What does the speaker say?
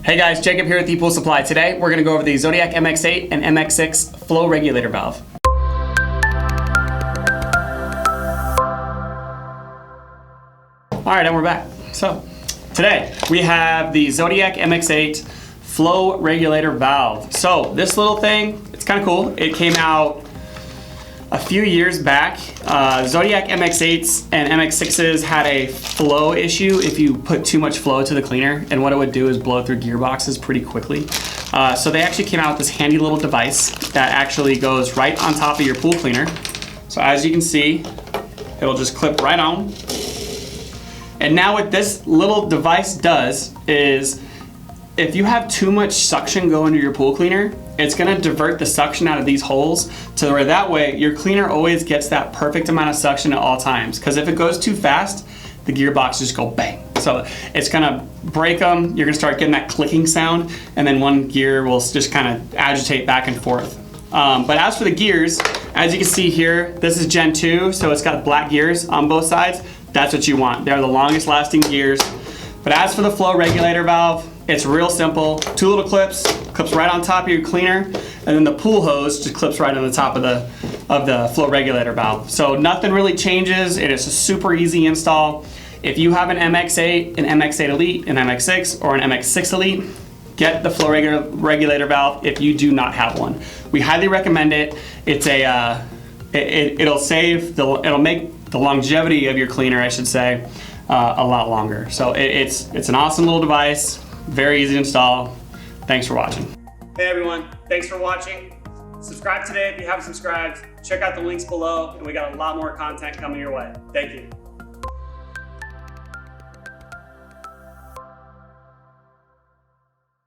Hey guys, Jacob here with ePoolSupply. Today we're going to go over the Zodiac MX8 and MX6 flow regulator valve. Alright, and we're back. So today we have the Zodiac MX8 flow regulator valve. So this little thing, it's kind of cool. It came out a few years back. Zodiac MX8s and MX6s had a flow issue if you put too much flow to the cleaner, and what it would do is blow through gearboxes pretty quickly. So they actually came out with this handy little device that actually goes right on top of your pool cleaner. So as you can see, it'll just clip right on. And now what this little device does is, if you have too much suction go into your pool cleaner, it's gonna divert the suction out of these holes to where that way your cleaner always gets that perfect amount of suction at all times. Because if it goes too fast, the gearbox just go bang. So it's gonna break them, you're gonna start getting that clicking sound, and then one gear will just kind of agitate back and forth. But as for the gears, as you can see here, this is Gen 2, so it's got black gears on both sides. That's what you want. They're the longest lasting gears. But as for the flow regulator valve, it's real simple. Two little clips right on top of your cleaner, and then the pool hose just clips right on the top of the flow regulator valve. So nothing really changes. It is a super easy install. If you have an MX8, an MX8 Elite, an MX6, or an MX6 Elite, get the flow regulator valve if you do not have one. We highly recommend it. It's a it'll make the longevity of your cleaner, I should say, a lot longer. So it's an awesome little device, very easy to install. Thanks for watching. Hey everyone, thanks for watching. Subscribe today if you haven't subscribed. Check out the links below, and we got a lot more content coming your way. Thank you.